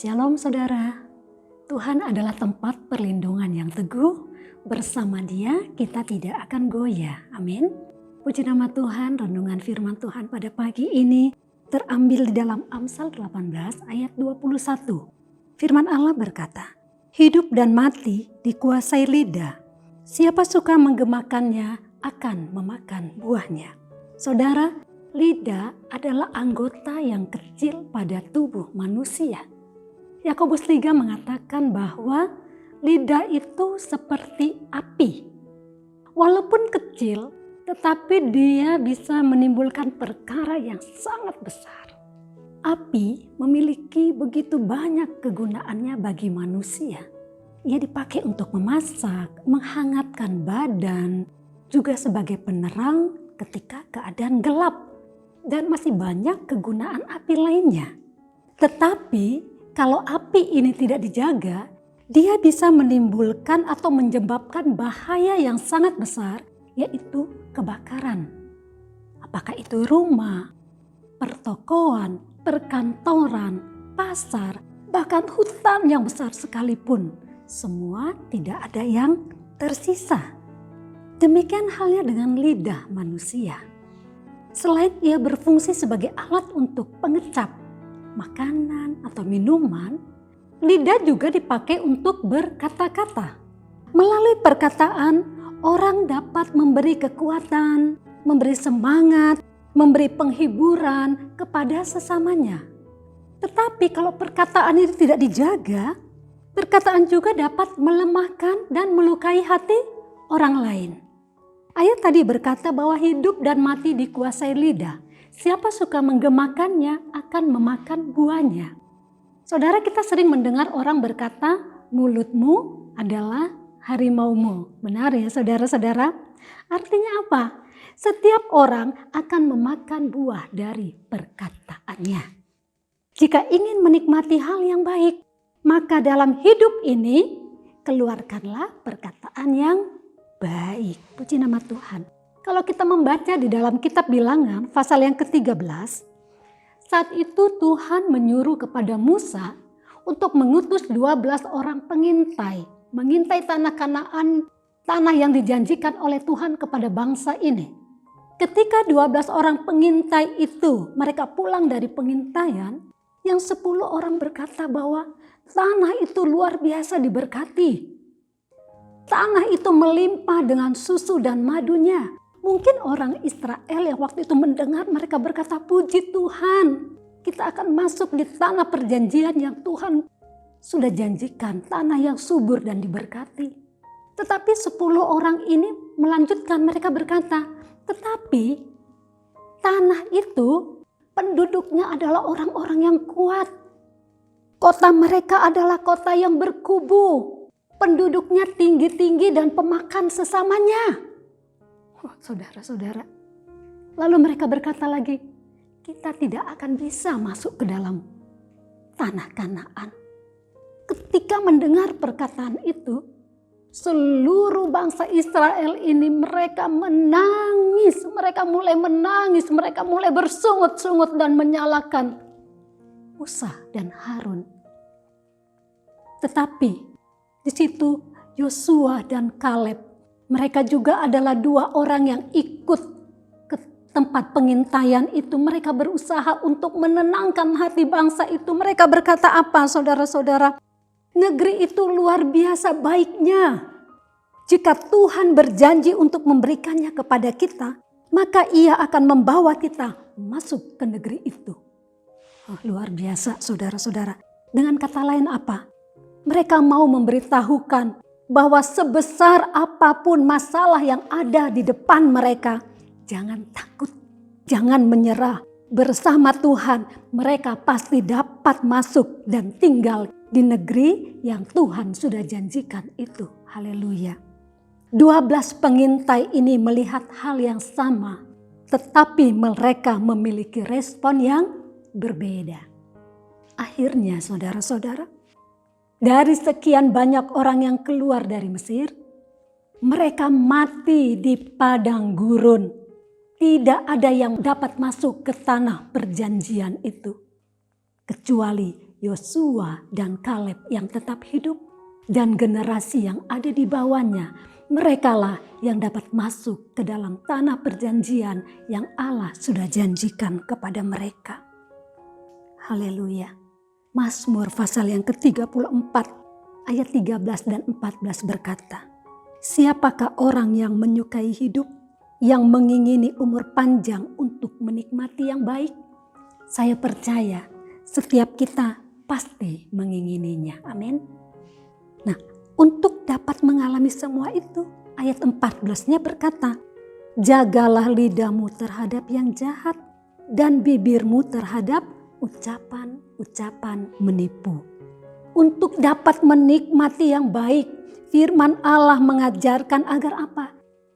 Shalom saudara, Tuhan adalah tempat perlindungan yang teguh. Bersama Dia kita tidak akan goyah. Amin. Puji nama Tuhan, renungan firman Tuhan pada pagi ini terambil di dalam Amsal 18 ayat 21. Firman Allah berkata, hidup dan mati dikuasai lidah. Siapa suka menggemakannya akan memakan buahnya. Saudara, lidah adalah anggota yang kecil pada tubuh manusia. Yakobus 3 mengatakan bahwa lidah itu seperti api. Walaupun kecil, tetapi dia bisa menimbulkan perkara yang sangat besar. Api memiliki begitu banyak kegunaannya bagi manusia. Ia dipakai untuk memasak, menghangatkan badan, juga sebagai penerang ketika keadaan gelap. Dan masih banyak kegunaan api lainnya. Tetapi kalau api ini tidak dijaga, dia bisa menimbulkan atau menyebabkan bahaya yang sangat besar, yaitu kebakaran. Apakah itu rumah, pertokoan, perkantoran, pasar, bahkan hutan yang besar sekalipun, semua tidak ada yang tersisa. Demikian halnya dengan lidah manusia. Selain ia berfungsi sebagai alat untuk pengecap makanan atau minuman, lidah juga dipakai untuk berkata-kata. Melalui perkataan, orang dapat memberi kekuatan, memberi semangat, memberi penghiburan kepada sesamanya. Tetapi kalau perkataan itu tidak dijaga, perkataan juga dapat melemahkan dan melukai hati orang lain. Ayat tadi berkata bahwa hidup dan mati dikuasai lidah. Siapa suka menggemakannya akan memakan buahnya. Saudara, kita sering mendengar orang berkata, mulutmu adalah harimaumu. Benar ya saudara-saudara? Artinya apa? Setiap orang akan memakan buah dari perkataannya. Jika ingin menikmati hal yang baik, maka dalam hidup ini keluarkanlah perkataan yang baik. Puji nama Tuhan. Kalau kita membaca di dalam kitab Bilangan pasal yang ke-13, saat itu Tuhan menyuruh kepada Musa untuk mengutus 12 orang pengintai, mengintai tanah Kanaan, tanah yang dijanjikan oleh Tuhan kepada bangsa ini. Ketika 12 orang pengintai itu mereka pulang dari pengintaian, yang 10 orang berkata bahwa tanah itu luar biasa diberkati. Tanah itu melimpah dengan susu dan madunya. Mungkin orang Israel yang waktu itu mendengar, mereka berkata, puji Tuhan, kita akan masuk di tanah perjanjian yang Tuhan sudah janjikan, tanah yang subur dan diberkati. Tetapi 10 orang ini melanjutkan, mereka berkata, tetapi tanah itu penduduknya adalah orang-orang yang kuat. Kota mereka adalah kota yang berkubu, penduduknya tinggi-tinggi dan pemakan sesamanya. Oh, saudara-saudara, lalu mereka berkata lagi, kita tidak akan bisa masuk ke dalam tanah Kanaan. Ketika mendengar perkataan itu, seluruh bangsa Israel ini mereka menangis, mereka mulai bersungut-sungut dan menyalahkan Musa dan Harun. Tetapi di situ Yosua dan Kaleb, mereka juga adalah 2 orang yang ikut ke tempat pengintaian itu. Mereka berusaha untuk menenangkan hati bangsa itu. Mereka berkata apa saudara-saudara? Negeri itu luar biasa baiknya. Jika Tuhan berjanji untuk memberikannya kepada kita, maka Ia akan membawa kita masuk ke negeri itu. Oh, luar biasa saudara-saudara. Dengan kata lain apa? Mereka mau memberitahukan bahwa sebesar apapun masalah yang ada di depan mereka, jangan takut, jangan menyerah. Bersama Tuhan mereka pasti dapat masuk dan tinggal di negeri yang Tuhan sudah janjikan itu. Haleluya. 12 pengintai ini melihat hal yang sama, tetapi mereka memiliki respon yang berbeda. Akhirnya saudara-saudara, dari sekian banyak orang yang keluar dari Mesir, mereka mati di padang gurun. Tidak ada yang dapat masuk ke tanah perjanjian itu, kecuali Yosua dan Kaleb yang tetap hidup, dan generasi yang ada di bawahnya, merekalah yang dapat masuk ke dalam tanah perjanjian yang Allah sudah janjikan kepada mereka. Haleluya. Mazmur pasal yang ke-34 ayat 13 dan 14 berkata, "Siapakah orang yang menyukai hidup, yang mengingini umur panjang untuk menikmati yang baik?" Saya percaya setiap kita pasti mengingininya. Amin. Nah, untuk dapat mengalami semua itu, ayat 14-nya berkata, "Jagalah lidahmu terhadap yang jahat dan bibirmu terhadap ucapan-ucapan menipu." Untuk dapat menikmati yang baik, firman Allah mengajarkan agar apa?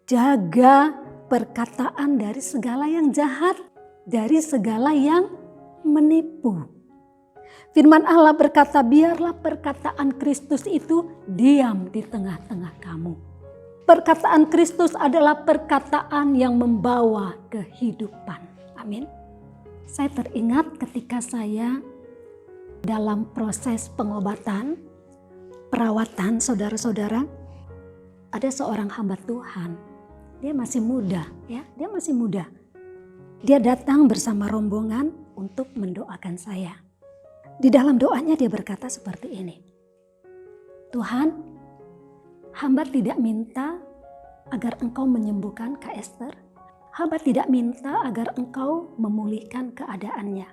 Jaga perkataan dari segala yang jahat, dari segala yang menipu. Firman Allah berkata, biarlah perkataan Kristus itu diam di tengah-tengah kamu. Perkataan Kristus adalah perkataan yang membawa kehidupan. Amin. Saya teringat ketika saya dalam proses pengobatan, perawatan, saudara-saudara, ada seorang hamba Tuhan. Dia masih muda, ya, dia masih muda. Dia datang bersama rombongan untuk mendoakan saya. Di dalam doanya dia berkata seperti ini, "Tuhan, hamba tidak minta agar Engkau menyembuhkan Kak Esther. Hamba tidak minta agar Engkau memulihkan keadaannya."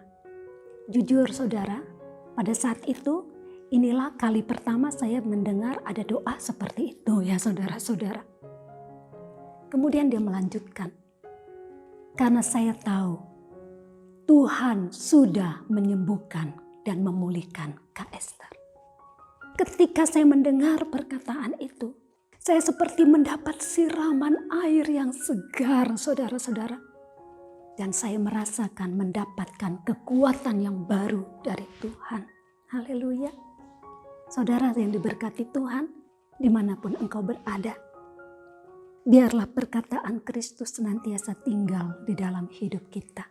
Jujur saudara, pada saat itu inilah kali pertama saya mendengar ada doa seperti itu ya saudara-saudara. Kemudian dia melanjutkan, "Karena saya tahu Tuhan sudah menyembuhkan dan memulihkan Kak Esther." Ketika saya mendengar perkataan itu, saya seperti mendapat siraman air yang segar saudara-saudara. Dan saya merasakan mendapatkan kekuatan yang baru dari Tuhan. Haleluya. Saudara yang diberkati Tuhan, dimanapun engkau berada, biarlah perkataan Kristus senantiasa tinggal di dalam hidup kita.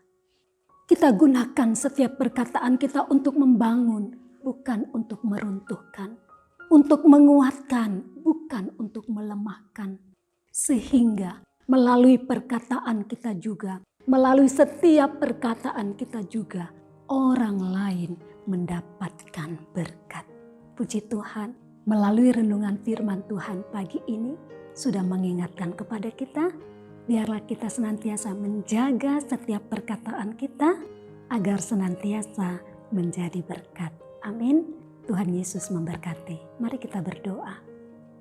Kita gunakan setiap perkataan kita untuk membangun, bukan untuk meruntuhkan. Untuk menguatkan, bukan untuk melemahkan. Sehingga melalui perkataan kita juga, melalui setiap perkataan kita juga, orang lain mendapatkan berkat. Puji Tuhan, melalui renungan firman Tuhan pagi ini sudah mengingatkan kepada kita, biarlah kita senantiasa menjaga setiap perkataan kita agar senantiasa menjadi berkat. Amin. Tuhan Yesus memberkati. Mari kita berdoa.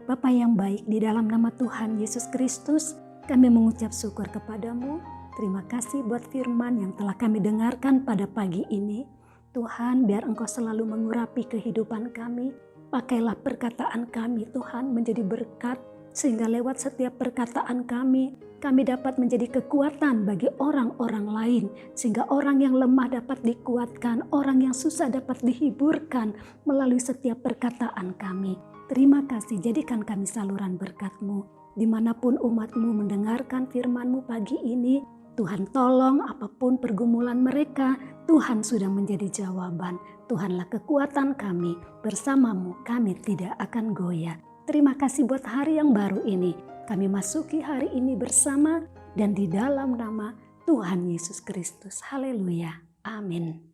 Bapa yang baik, di dalam nama Tuhan Yesus Kristus, kami mengucap syukur kepadamu. Terima kasih buat firman yang telah kami dengarkan pada pagi ini. Tuhan, biar Engkau selalu mengurapi kehidupan kami. Pakailah perkataan kami Tuhan menjadi berkat, sehingga lewat setiap perkataan kami dapat menjadi kekuatan bagi orang-orang lain. Sehingga orang yang lemah dapat dikuatkan, orang yang susah dapat dihiburkan melalui setiap perkataan kami. Terima kasih, jadikan kami saluran berkat-Mu. Dimanapun umat-Mu mendengarkan firman-Mu pagi ini, Tuhan tolong apapun pergumulan mereka, Tuhan sudah menjadi jawaban. Tuhanlah kekuatan kami, bersama-Mu kami tidak akan goyah. Terima kasih buat hari yang baru ini. Kami masuki hari ini bersama dan di dalam nama Tuhan Yesus Kristus. Haleluya. Amin.